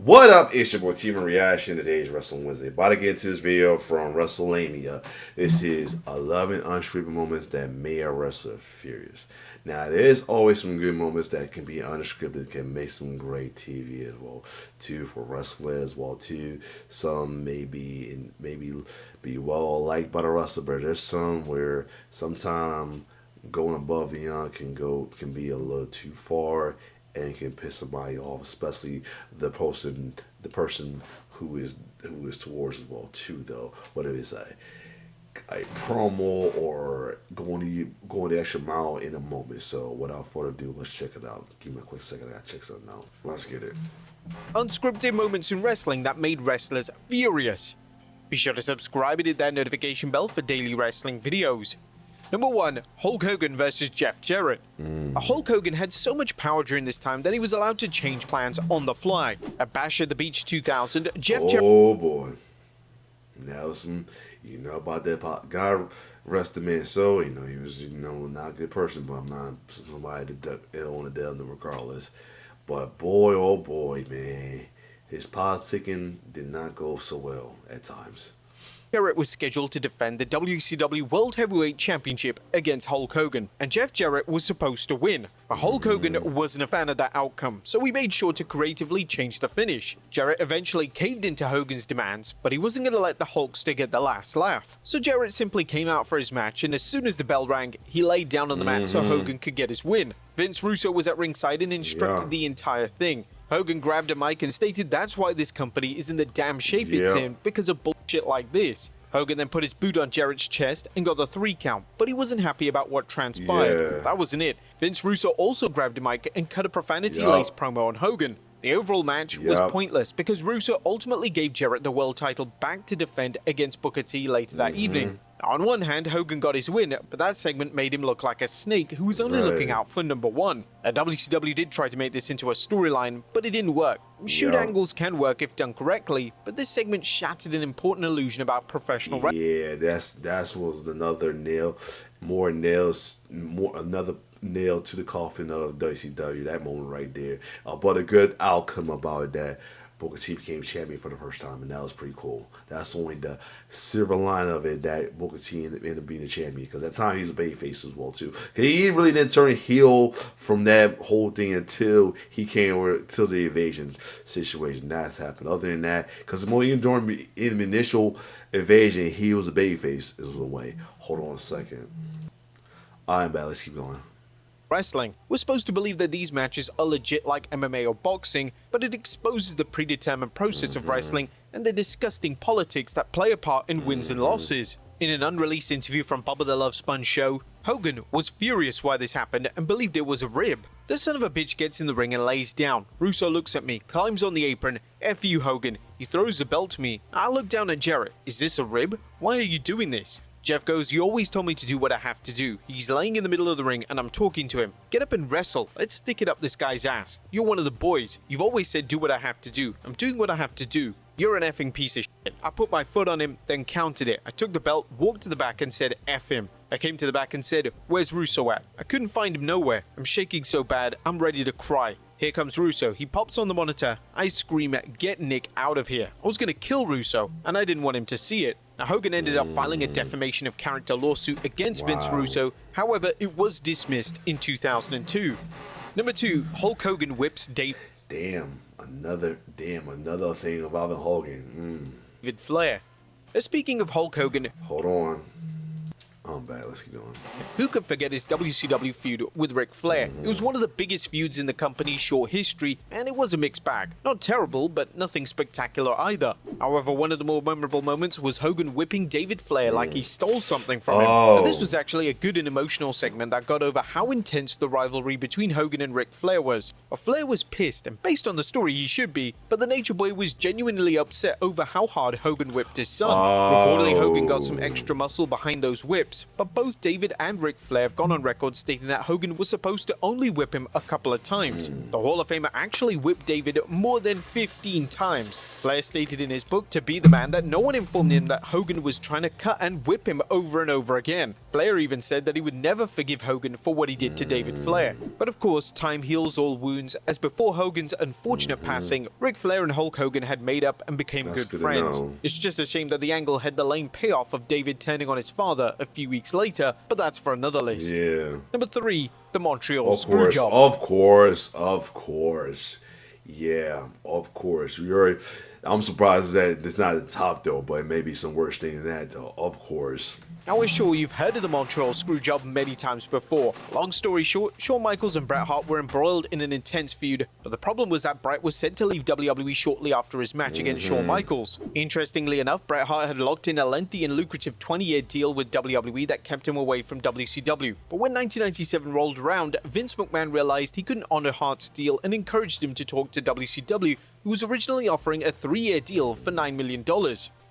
What up? It's your boy Team Reaction. Today's Wrestling Wednesday. About to get into this video from WrestleMania. This is 11 unscripted moments that made a wrestler furious. Now, there's always some good moments that can be unscripted, can make some great TV as well, too, for wrestlers as well, too. Some maybe be well liked by the wrestler, but there's some where sometimes going above and beyond can be a little too far and can piss somebody off, especially the person who is towards as well too. Though whether it's a promo or going the extra mile in a moment. So without further ado, let's check it out. Give me a quick second. I gotta check something out. Let's get it. Unscripted moments in wrestling that made wrestlers furious. Be sure to subscribe and hit that notification bell for daily wrestling videos. Number 1, Hulk Hogan versus Jeff Jarrett. Hulk Hogan had so much power during this time that he was allowed to change plans on the fly. At Bash at the Beach 2000, Jeff Jarrett... Oh boy. Now you know about that God rest the man's soul. He was not a good person, but I'm not somebody that don't want to tell them regardless. But boy, oh boy, man, his politicking did not go so well at times. Jarrett was scheduled to defend the WCW World Heavyweight Championship against Hulk Hogan, and Jeff Jarrett was supposed to win. But Hulk Hogan wasn't a fan of that outcome, so he made sure to creatively change the finish. Jarrett eventually caved into Hogan's demands, but he wasn't going to let the Hulkster get the last laugh. So Jarrett simply came out for his match, and as soon as the bell rang, he laid down on the mat so Hogan could get his win. Vince Russo was at ringside and instructed the entire thing. Hogan grabbed a mic and stated that's why this company is in the damn shape it's in, because of bullshit like this. Hogan then put his boot on Jarrett's chest and got the 3 count, but he wasn't happy about what transpired. That wasn't it. Vince Russo also grabbed a mic and cut a profanity-laced promo on Hogan. The overall match was pointless because Russo ultimately gave Jarrett the world title back to defend against Booker T later that evening. On one hand, Hogan got his win, but that segment made him look like a snake who was only looking out for number 1. WCW did try to make this into a storyline, but it didn't work. Shoot angles can work if done correctly, but this segment shattered an important illusion about professional wrestling. Yeah, that was another another nail to the coffin of WCW. That moment right there. But a good outcome about it, that Booker T became champion for the first time, and that was pretty cool. That's only the silver line of it, that Booker T ended up being the champion, because at the time he was a babyface as well too. Cause he really didn't turn heel from that whole thing until he came over to the Invasion situation. That's happened. Other than that, because even during the initial Invasion, he was a babyface in some way. Hold on a second. I'm bad. Let's keep going. Wrestling. We're supposed to believe that these matches are legit like MMA or boxing, but it exposes the predetermined process of wrestling and the disgusting politics that play a part in wins and losses. In an unreleased interview from Bubba the Love Sponge show, Hogan was furious why this happened and believed it was a rib. The son of a bitch gets in the ring and lays down. Russo looks at me, climbs on the apron. F you, Hogan. He throws the belt to me. I look down at Jarrett. Is this a rib? Why are you doing this? Jeff goes, you always told me to do what I have to do. He's laying in the middle of the ring and I'm talking to him. Get up and wrestle. Let's stick it up this guy's ass. You're one of the boys. You've always said do what I have to do. I'm doing what I have to do. You're an effing piece of shit. I put my foot on him, then counted it. I took the belt, walked to the back and said F him. I came to the back and said, where's Russo at? I couldn't find him nowhere. I'm shaking so bad, I'm ready to cry. Here comes Russo. He pops on the monitor. I scream, get Nick out of here. I was going to kill Russo, and I didn't want him to see it. Now, Hogan ended up filing a defamation of character lawsuit against Vince Russo. However, it was dismissed in 2002. Number 2, Hulk Hogan whips David Another thing about Hogan. David Flair. Speaking of Hulk Hogan, Hold on. I'm bad. Let's keep going. Who could forget his WCW feud with Ric Flair? It was one of the biggest feuds in the company's short history, and it was a mixed bag. Not terrible, but nothing spectacular either. However, one of the more memorable moments was Hogan whipping David Flair like he stole something from him. Now, this was actually a good and emotional segment that got over how intense the rivalry between Hogan and Ric Flair was. Flair was pissed, and based on the story he should be, but the Nature Boy was genuinely upset over how hard Hogan whipped his son. Reportedly, Hogan got some extra muscle behind those whips, but both David and Ric Flair have gone on record stating that Hogan was supposed to only whip him a couple of times. The Hall of Famer actually whipped David more than 15 times. Flair stated in his book To Be the Man that no one informed him that Hogan was trying to cut and whip him over and over again. Flair even said that he would never forgive Hogan for what he did to David Flair. But of course, time heals all wounds, as before Hogan's unfortunate passing, Ric Flair and Hulk Hogan had made up and became That's good good to friends. know. It's just a shame that the angle had the lame payoff of David turning on his father a few weeks later, but that's for another list. Yeah. Number 3, the Montreal Of course, Screwjob. of course. Yeah, of course. I'm surprised that it's not at the top though, but maybe some worse thing than that though. Of course. Now we're sure you've heard of the Montreal Screwjob many times before. Long story short, Shawn Michaels and Bret Hart were embroiled in an intense feud, but the problem was that Bret was set to leave WWE shortly after his match against Shawn Michaels. Interestingly enough, Bret Hart had locked in a lengthy and lucrative 20-year deal with WWE that kept him away from WCW. But when 1997 rolled around, Vince McMahon realized he couldn't honor Hart's deal and encouraged him to talk to WCW, who was originally offering a 3-year deal for $9 million.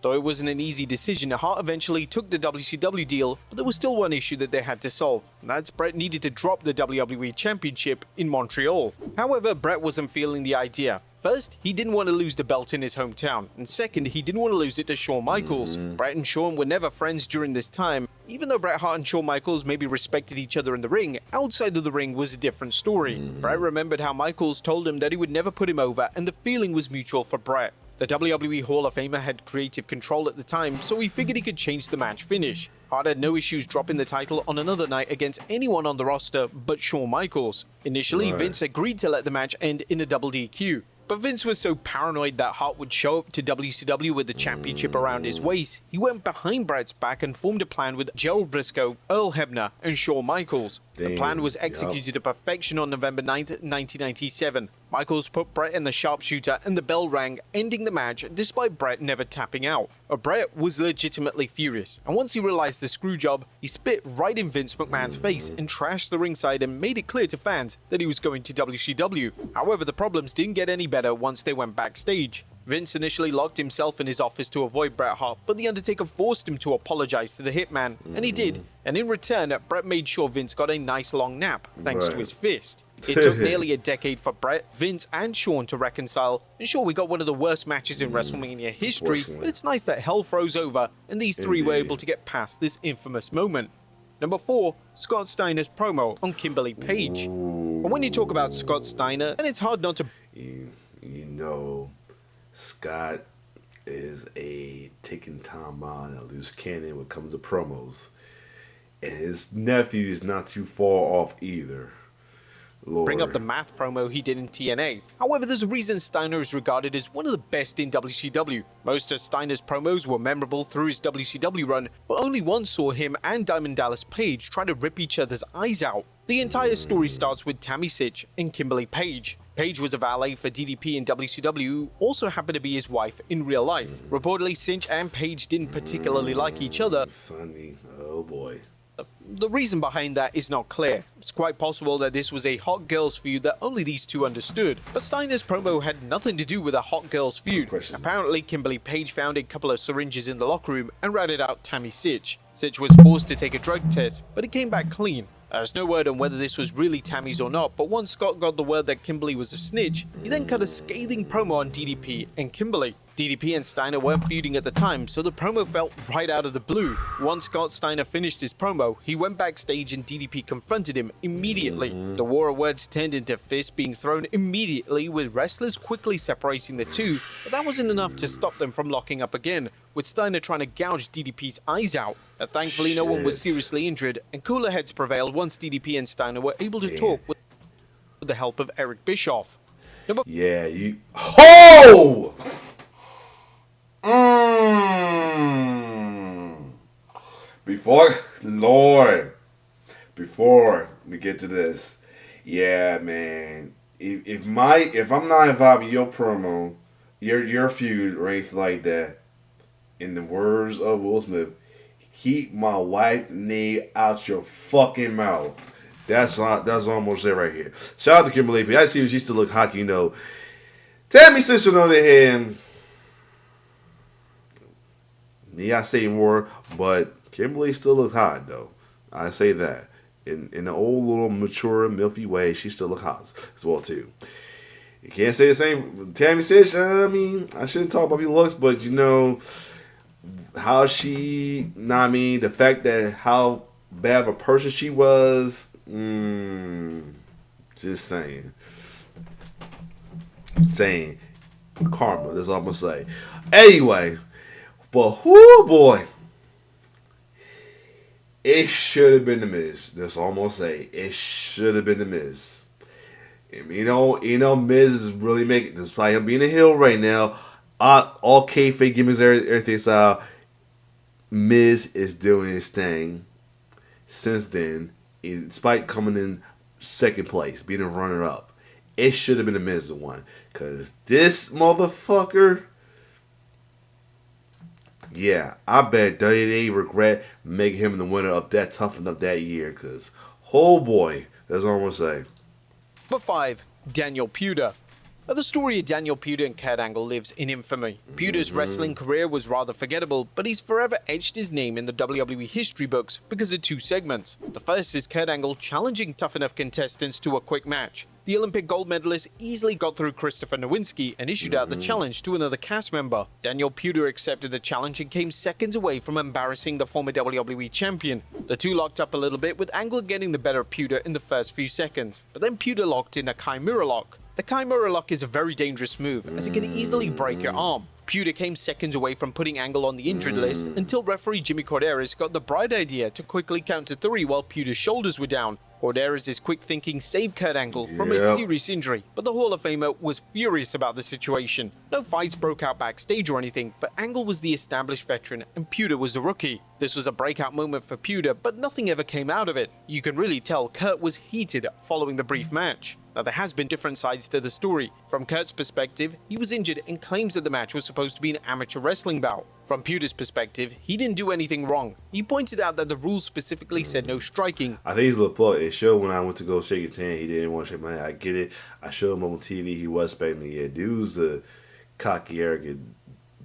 Though it wasn't an easy decision, Hart eventually took the WCW deal, but there was still one issue that they had to solve, and that's Bret needed to drop the WWE Championship in Montreal. However, Bret wasn't feeling the idea. First, he didn't want to lose the belt in his hometown, and second, he didn't want to lose it to Shawn Michaels. Bret and Shawn were never friends during this time. Even though Bret Hart and Shawn Michaels maybe respected each other in the ring, outside of the ring was a different story. Bret remembered how Michaels told him that he would never put him over, and the feeling was mutual for Bret. The WWE Hall of Famer had creative control at the time, so he figured he could change the match finish. Hart had no issues dropping the title on another night against anyone on the roster but Shawn Michaels. Initially, Vince agreed to let the match end in a double DQ. But Vince was so paranoid that Hart would show up to WCW with the championship around his waist, he went behind Bret's back and formed a plan with Gerald Briscoe, Earl Hebner, and Shawn Michaels. The plan was executed to perfection on November 9th, 1997. Michaels put Bret in the sharpshooter and the bell rang, ending the match despite Bret never tapping out. Bret was legitimately furious, and once he realized the screw job, he spit right in Vince McMahon's face and trashed the ringside and made it clear to fans that he was going to WCW. However, the problems didn't get any better once they went backstage. Vince initially locked himself in his office to avoid Bret Hart, but The Undertaker forced him to apologize to the Hitman, and he did. And in return, Bret made sure Vince got a nice long nap, thanks to his fist. It took nearly a decade for Bret, Vince, and Shawn to reconcile, and sure, we got one of the worst matches in WrestleMania history, but it's nice that hell froze over, and these three were able to get past this infamous moment. Number 4, Scott Steiner's promo on Kimberly Page. And when you talk about Scott Steiner, then it's hard not to... You know, Scott is a ticking time bomb, a loose cannon when it comes to promos. And his nephew is not too far off either. Lord. Bring up the math promo he did in TNA. However, there's a reason Steiner is regarded as one of the best in WCW. Most of Steiner's promos were memorable through his WCW run, but only once saw him and Diamond Dallas Page try to rip each other's eyes out. The entire story starts with Tammy Sytch and Kimberly Page. Page was a valet for DDP in WCW, who also happened to be his wife in real life. Reportedly, Sytch and Page didn't particularly like each other. Sonny, oh boy. The reason behind that is not clear. It's quite possible that this was a hot girls feud that only these two understood. But Steiner's promo had nothing to do with a hot girls feud. Apparently, Kimberly Page found a couple of syringes in the locker room and ratted out Tammy Sytch. Sytch was forced to take a drug test, but it came back clean. There's no word on whether this was really Tammy's or not, but once Scott got the word that Kimberly was a snitch, he then cut a scathing promo on DDP and Kimberly. DDP and Steiner weren't feuding at the time, so the promo felt right out of the blue. Once Scott Steiner finished his promo, he went backstage and DDP confronted him immediately. The war of words turned into fists being thrown immediately, with wrestlers quickly separating the two, but that wasn't enough to stop them from locking up again, with Steiner trying to gouge DDP's eyes out. Thankfully, no one was seriously injured, and cooler heads prevailed once DDP and Steiner were able to talk with the help of Eric Bischoff. Oh! Before we get to this, yeah, man. If I'm not involved in your promo, your feud or anything like that, in the words of Will Smith, keep my wife name out your fucking mouth. That's almost it right here. Shout out to Kimberly Page. I see she still look hot, you know. Tammy Sytch on the other hand. Me, I say more, but Kimberly still looks hot though. I say that. In an old little mature milky way, she still looks hot as well too. You can't say the same with Tammy Sytch. I mean, I shouldn't talk about people's looks, but you know how the fact that how bad of a person she was. Just saying. Saying karma. That's all I'm gonna say. Anyway, but whoo boy, it should have been the Miz. That's all I'm gonna say. It should have been the Miz. And Miz is really making, despite him being a heel right now, all kayfabe gimmicks, everything style. Miz is doing his thing. Since then, despite coming in second place, being a runner up, it should have been the Miz that won. Cause this motherfucker, yeah, I bet they regret making him the winner of that Tough Enough that year. Cause, oh boy, that's all I'm gonna say. Number 5, Daniel Puder. Now, the story of Daniel Puder and Kurt Angle lives in infamy. Puder's wrestling career was rather forgettable, but he's forever etched his name in the WWE history books because of 2 segments. The first is Kurt Angle challenging Tough Enough contestants to a quick match. The Olympic gold medalist easily got through Christopher Nowinski and issued out the challenge to another cast member. Daniel Puder accepted the challenge and came seconds away from embarrassing the former WWE champion. The two locked up a little bit, with Angle getting the better of Puder in the first few seconds, but then Puder locked in a Chimera lock. The Chimera lock is a very dangerous move, as it can easily break your arm. Puder came seconds away from putting Angle on the injured list until referee Jimmy Corderas got the bright idea to quickly count to 3 while Puder's shoulders were down. Corderas' quick thinking saved Kurt Angle from a serious injury, but the Hall of Famer was furious about the situation. No fights broke out backstage or anything, but Angle was the established veteran and Puder was the rookie. This was a breakout moment for Puder, but nothing ever came out of it. You can really tell Kurt was heated following the brief match. Now, there has been different sides to the story. From Kurt's perspective, he was injured and claims that the match was supposed to be an amateur wrestling bout. From Puder's perspective, he didn't do anything wrong. He pointed out that the rules specifically said no striking. I think he's a little plug. It showed when I went to go shake his hand, he didn't want to shake my hand. I get it. I showed him on TV. He was expecting me. Yeah, dude's a cocky, arrogant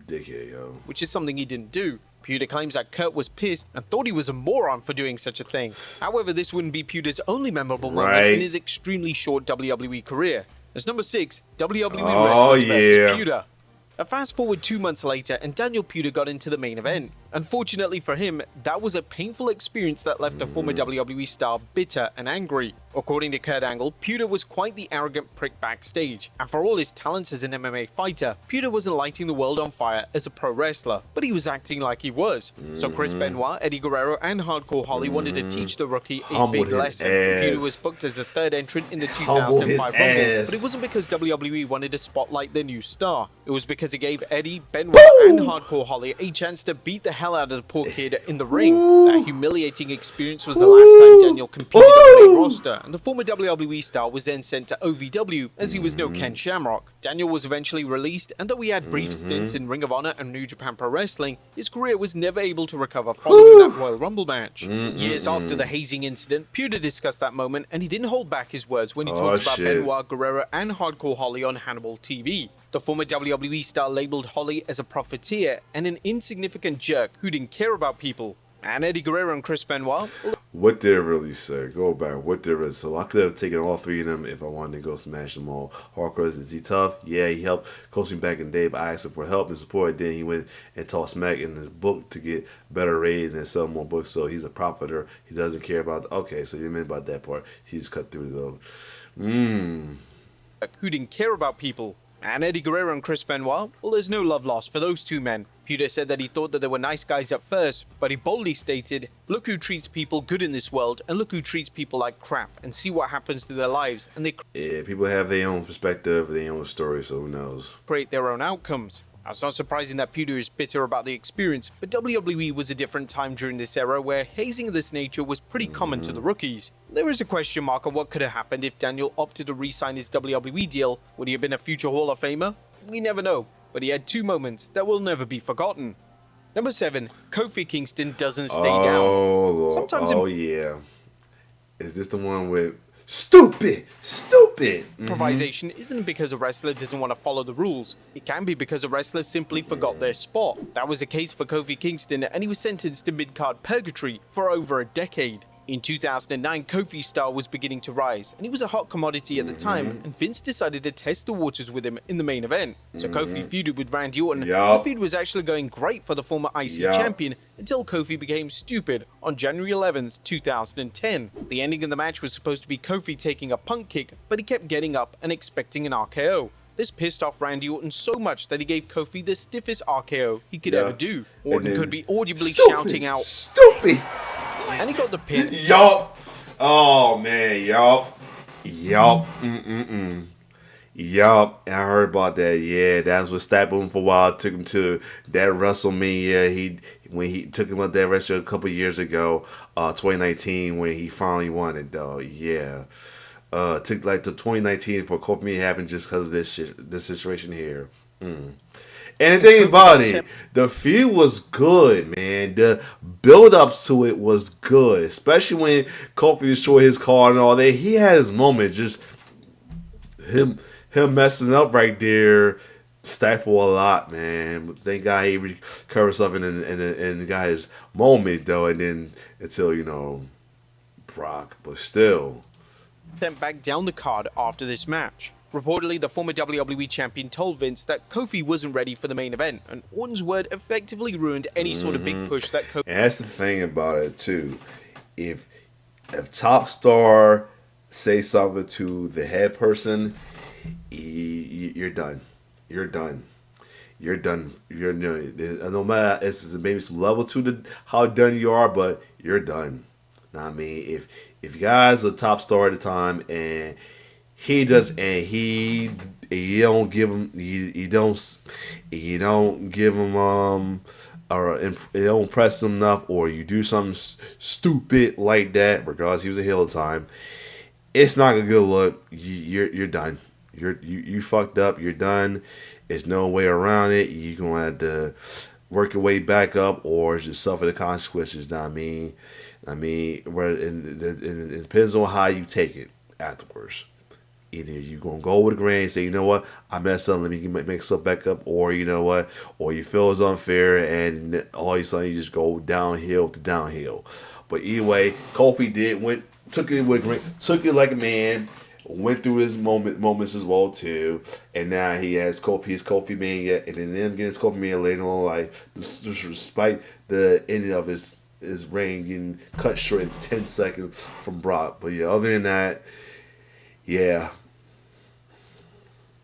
dickhead, yo. Which is something he didn't do. Puder claims that Kurt was pissed and thought he was a moron for doing such a thing. However, this wouldn't be Puder's only memorable moment in his extremely short WWE career. As number 6, WWE Wrestlers vs. Puder. Fast forward 2 months later and Daniel Puder got into the main event. Unfortunately for him, that was a painful experience that left the former WWE star bitter and angry. According to Kurt Angle, Puder was quite the arrogant prick backstage, and for all his talents as an MMA fighter, Puder wasn't lighting the world on fire as a pro wrestler, but he was acting like he was. So Chris Benoit, Eddie Guerrero, and Hardcore Holly wanted to teach the rookie a big lesson. Puder was booked as the 3rd entrant in the 2005 Rumble, but it wasn't because WWE wanted to spotlight their new star. It was because it gave Eddie, Benoit, and Hardcore Holly a chance to beat the hell out of the poor kid in the ring. That humiliating experience was the last time Daniel competed on the main roster, and the former WWE star was then sent to OVW as he was no Ken Shamrock. Daniel was eventually released, and though he had brief stints in Ring of Honor and New Japan Pro Wrestling, his career was never able to recover following that Royal Rumble match. Years after the hazing incident, Puder discussed that moment, and he didn't hold back his words when he talked about Benoit, Guerrero, and Hardcore Holly on Hannibal TV. The former WWE star labeled Holly as a profiteer and an insignificant jerk who didn't care about people. And Eddie Guerrero and Chris Benoit. What did it really say? Go back. What did it? So I could have taken all 3 of them if I wanted to go smash them all. Hardcore, is he tough? Yeah, he helped coach me back in the day, but I asked him for help and support. Then he went and taught smack in his book to get better ratings and sell more books. So he's a profiter. He doesn't care about. Okay, so you meant about that part. He just cut through though. Who didn't care about people. And Eddie Guerrero and Chris Benoit, well, there's no love lost for those 2 men. Puder said that he thought that they were nice guys at first, but he boldly stated, "Look who treats people good in this world, and look who treats people like crap, and see what happens to their lives." And they people have their own perspective, their own story, so who knows? Create their own outcomes. Now, it's not surprising that Puder is bitter about the experience, but WWE was a different time during this era where hazing of this nature was pretty common to the rookies. There is a question mark on what could have happened if Daniel opted to re-sign his WWE deal. Would he have been a future Hall of Famer? We never know, but he had 2 moments that will never be forgotten. Number 7, Kofi Kingston doesn't stay down. Sometimes yeah. Is this the one with stupid? Improvisation isn't because a wrestler doesn't want to follow the rules. It can be because a wrestler simply forgot their spot. That was the case for Kofi Kingston, and he was sentenced to mid-card purgatory for over a decade. In 2009, Kofi's star was beginning to rise, and he was a hot commodity at the time, and Vince decided to test the waters with him in the main event. So Kofi feuded with Randy Orton, and the feud was actually going great for the former IC champion until Kofi became stupid on January 11th, 2010. The ending of the match was supposed to be Kofi taking a punt kick, but he kept getting up and expecting an RKO. This pissed off Randy Orton so much that he gave Kofi the stiffest RKO he could ever do. Orton could be audibly shouting out, "Stupid!" and he got the pin. Yup. Oh man, yup. Yup. I heard about that. Yeah, that's what stabbed him for a while. Took him to that WrestleMania. When he took him up that wrestler a couple years ago, 2019, when he finally won it though. Yeah. Took like to 2019 for Kofi to happen just because of this situation here. And the thing about it, the feud was good, man. The build-ups to it was good, especially when Kofi destroyed his car and all that. He had his moment, just him messing up right there. Stifle a lot, man. But thank God he recovered himself and got his moment though, and then until Brock, but still. Sent back down the card after this match. Reportedly, the former WWE champion told Vince that Kofi wasn't ready for the main event, and Orton's word effectively ruined any sort of big push that Kofi... And that's the thing about it, too. If Top Star say something to the head person, you're done. You're done. You're done. No matter, it's maybe some level to how done you are, but you're done. I mean, if you guys are top star at the time and he don't give him or you don't impress him enough, or you do something stupid like that, regardless he was a heel at the time, it's not a good look. You're done. You fucked up. You're done. There's no way around it. You're gonna have to work your way back up, or just suffer the consequences. I mean, it depends on how you take it afterwards. Either you're going to go with the grain and say, you know what, I messed up, let me make stuff back up, or you know what, or you feel it's unfair, and all of a sudden you just go downhill to downhill. But either way, Kofi took it with grain, took it like a man, went through his moments as well too, and now he has his Kofi Mania, and then again his Kofi Mania later on in life, despite the ending of his reign getting cut short in 10 seconds from Brock. But yeah, other than that, yeah.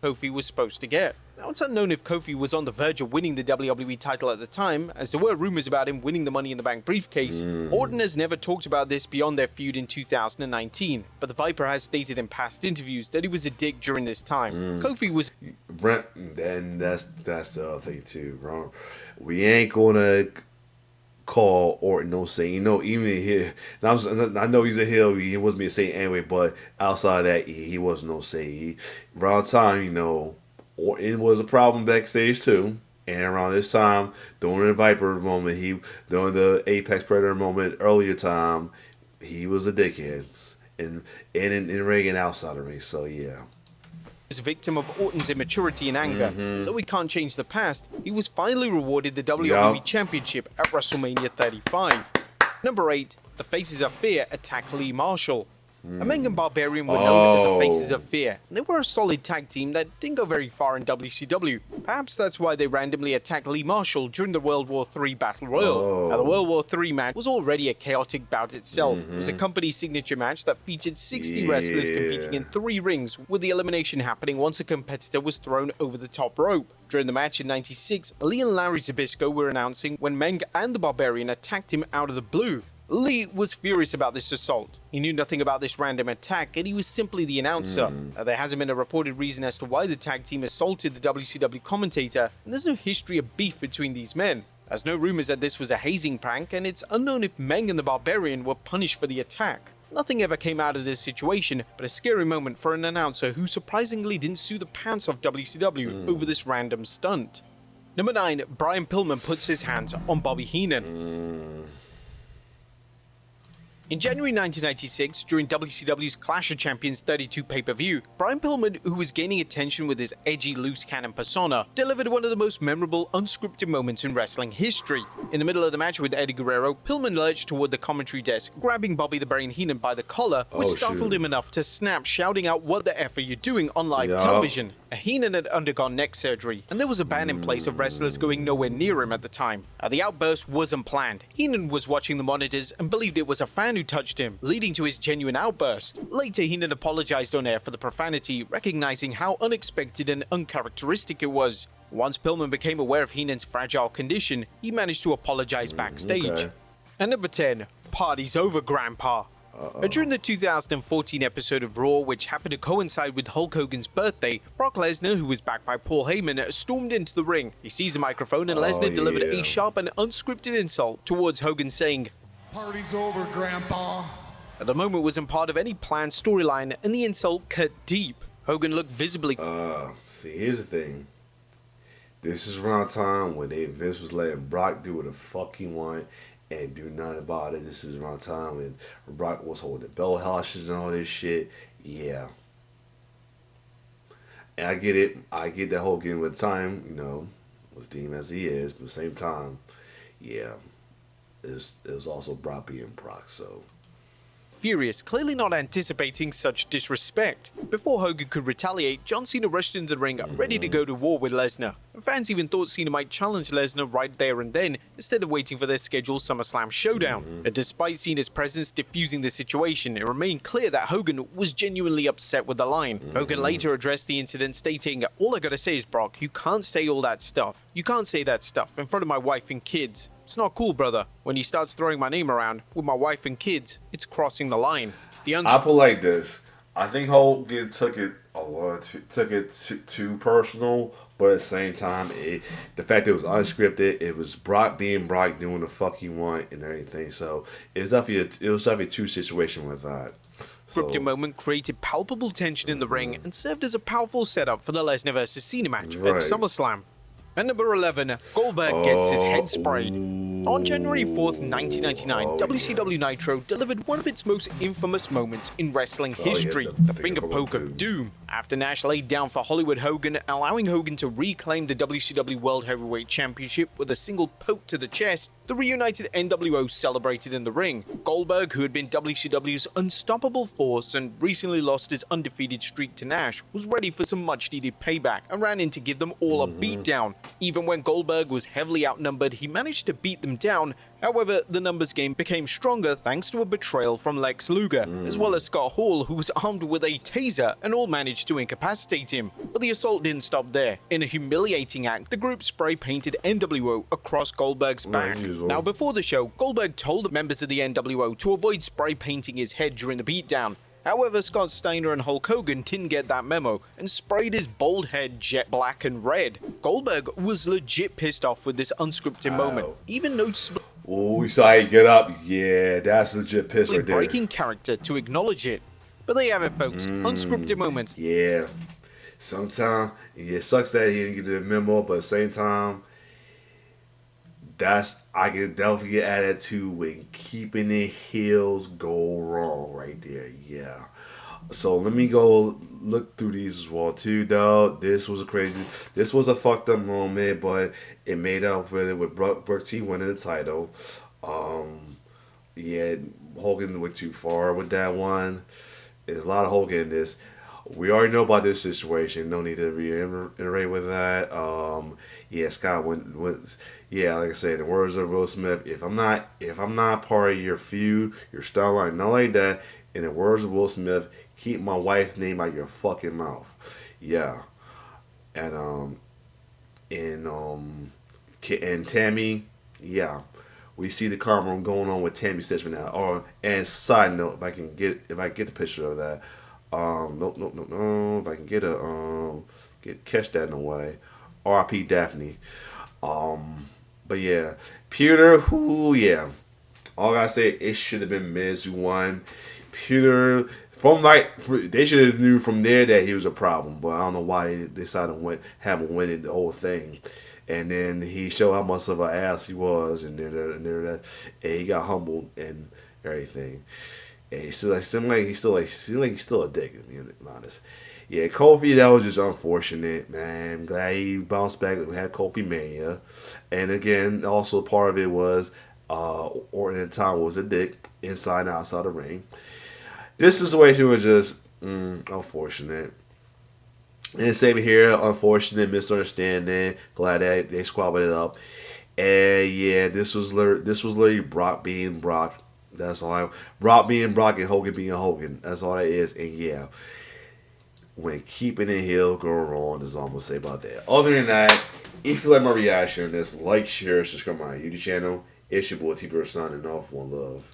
Kofi was supposed to get. Now, it's unknown if Kofi was on the verge of winning the WWE title at the time, as there were rumors about him winning the Money in the Bank briefcase. Orton has never talked about this beyond their feud in 2019, but the Viper has stated in past interviews that he was a dick during this time. Kofi was... And that's the other thing too, bro. We ain't gonna call Orton no saint. Even here, I know he's a heel. He wasn't being a saint anyway, but outside of that, he was no saint. Around time, Orton was a problem backstage too. And around this time, during the Viper moment, during the Apex Predator moment earlier time, he was a dickhead. And in ring and outside of ring. So yeah. Was a victim of Orton's immaturity and anger. Though we can't change the past, he was finally rewarded the WWE Championship at WrestleMania 35. Number 8, the Faces of Fear attack Lee Marshall. Meng and Barbarian were known as the Faces of Fear, and they were a solid tag team that didn't go very far in WCW. Perhaps that's why they randomly attacked Lee Marshall during the World War III Battle Royal. Now, the World War III match was already a chaotic bout itself. It was a company signature match that featured 60 wrestlers competing in 3 rings, with the elimination happening once a competitor was thrown over the top rope. During the match in '96, Lee and Larry Zbyszko were announcing when Meng and the Barbarian attacked him out of the blue. Lee was furious about this assault. He knew nothing about this random attack, and he was simply the announcer. There hasn't been a reported reason as to why the tag team assaulted the WCW commentator, and there's no history of beef between these men. There's no rumors that this was a hazing prank, and it's unknown if Meng and the Barbarian were punished for the attack. Nothing ever came out of this situation, but a scary moment for an announcer who surprisingly didn't sue the pants off WCW over this random stunt. Number 9, Brian Pillman puts his hands on Bobby Heenan. In January 1996, during WCW's Clash of Champions 32 pay-per-view, Brian Pillman, who was gaining attention with his edgy loose cannon persona, delivered one of the most memorable unscripted moments in wrestling history. In the middle of the match with Eddie Guerrero, Pillman lurched toward the commentary desk, grabbing Bobby the Brain Heenan by the collar, which startled him enough to snap, shouting out, "What the F are you doing on live television?" Heenan had undergone neck surgery, and there was a ban in place of wrestlers going nowhere near him at the time. The outburst wasn't planned. Heenan was watching the monitors and believed it was a fan who touched him, leading to his genuine outburst. Later, Heenan apologized on air for the profanity, recognizing how unexpected and uncharacteristic it was. Once Pillman became aware of Heenan's fragile condition, he managed to apologize backstage. And number 10, Party's Over, Grandpa. During the 2014 episode of Raw, which happened to coincide with Hulk Hogan's birthday, Brock Lesnar, who was backed by Paul Heyman, stormed into the ring. He seized the microphone and Lesnar delivered a sharp and unscripted insult towards Hogan, saying, "Party's over, Grandpa." The moment wasn't part of any planned storyline, and the insult cut deep. Hogan looked visibly... See, here's the thing. This is around time when Vince was letting Brock do what the fuck he wanted and do nothing about it. This is around time when Brock was holding bell houses and all this shit. Yeah. And I get it. I get that Hogan with time, was deemed as he is, but at the same time, yeah, it was also Brock being Brock, so... Furious, clearly not anticipating such disrespect. Before Hogan could retaliate, John Cena rushed into the ring, ready to go to war with Lesnar. Fans even thought Cena might challenge Lesnar right there and then, instead of waiting for their scheduled SummerSlam showdown. Despite Cena's presence diffusing the situation, it remained clear that Hogan was genuinely upset with the line. Hogan later addressed the incident, stating, "All I gotta say is, Brock, you can't say all that stuff. You can't say that stuff in front of my wife and kids. It's not cool, brother. When he starts throwing my name around with my wife and kids, it's crossing the line." I put like this. I think Hogan took it too personal, but at the same time, the fact that it was unscripted, it was Brock being Brock, doing the fuck he want and everything. So it was definitely a two situation with that. Scripted moment created palpable tension in the ring and served as a powerful setup for the Lesnar vs. Cena match at SummerSlam. And number 11, Goldberg gets his head sprayed. On January 4th, 1999, WCW Nitro delivered one of its most infamous moments in wrestling history, the finger poke of doom. After Nash laid down for Hollywood Hogan, allowing Hogan to reclaim the WCW World Heavyweight Championship with a single poke to the chest, the reunited NWO celebrated in the ring. Goldberg, who had been WCW's unstoppable force and recently lost his undefeated streak to Nash, was ready for some much-needed payback and ran in to give them all a beatdown. Even when Goldberg was heavily outnumbered, he managed to beat them down. However, the numbers game became stronger thanks to a betrayal from Lex Luger, as well as Scott Hall, who was armed with a taser, and all managed to incapacitate him. But the assault didn't stop there. In a humiliating act, the group spray-painted NWO across Goldberg's back. Now, before the show, Goldberg told the members of the NWO to avoid spray-painting his head during the beatdown. However, Scott Steiner and Hulk Hogan didn't get that memo and sprayed his bald head jet black and red. Goldberg was legit pissed off with this unscripted moment, even noticeably we saw you get up. Yeah, that's legit piss right there. Breaking character to acknowledge it. But there you have it, folks. Unscripted moments. Yeah. Sometimes it sucks that he didn't get the memo, but at the same time, I can definitely get added to when keeping the heels go wrong right there. Yeah. So let me go look through these as well too, though. This was a fucked up moment, but it made up with it with Brooke T winning the title. Yeah, Hogan went too far with that one. There's a lot of Hogan in this. We already know about this situation. No need to reiterate with that. Yeah, Scott went. Yeah, like I said, the words of Will Smith. If I'm not part of your feud, your storyline, not like that. In the words of Will Smith, keep my wife's name out your fucking mouth. Yeah, and Tammy. Yeah, we see the karma going on with Tammy Stitchman now. And side note, if I can get the picture of that. No. If I can catch that in a way. R.I.P. Daphne. But yeah, Peter. Yeah. All I gotta say, it should have been Miz who won. Peter, they should have knew from there that he was a problem, but I don't know why they decided to have him win the whole thing. And then he showed how much of an ass he was, and he got humbled, and everything. And he still like seemed like he's still a dick, to be honest. Yeah, Kofi, that was just unfortunate, man. I'm glad he bounced back and had Kofi Mania. And again, also part of it was Orton at the time was a dick inside and outside the ring. This situation was just unfortunate. And same here, unfortunate misunderstanding. Glad that they squabbled it up. And yeah, this was literally Brock being Brock. That's all. Brock being Brock and Hogan being Hogan. That's all that is. And yeah, when keeping it heel go wrong, is all I'm gonna say about that. Other than that, if you like my reaction on this, like, share, subscribe to my YouTube channel. It's your boy T-Bird signing off. One love.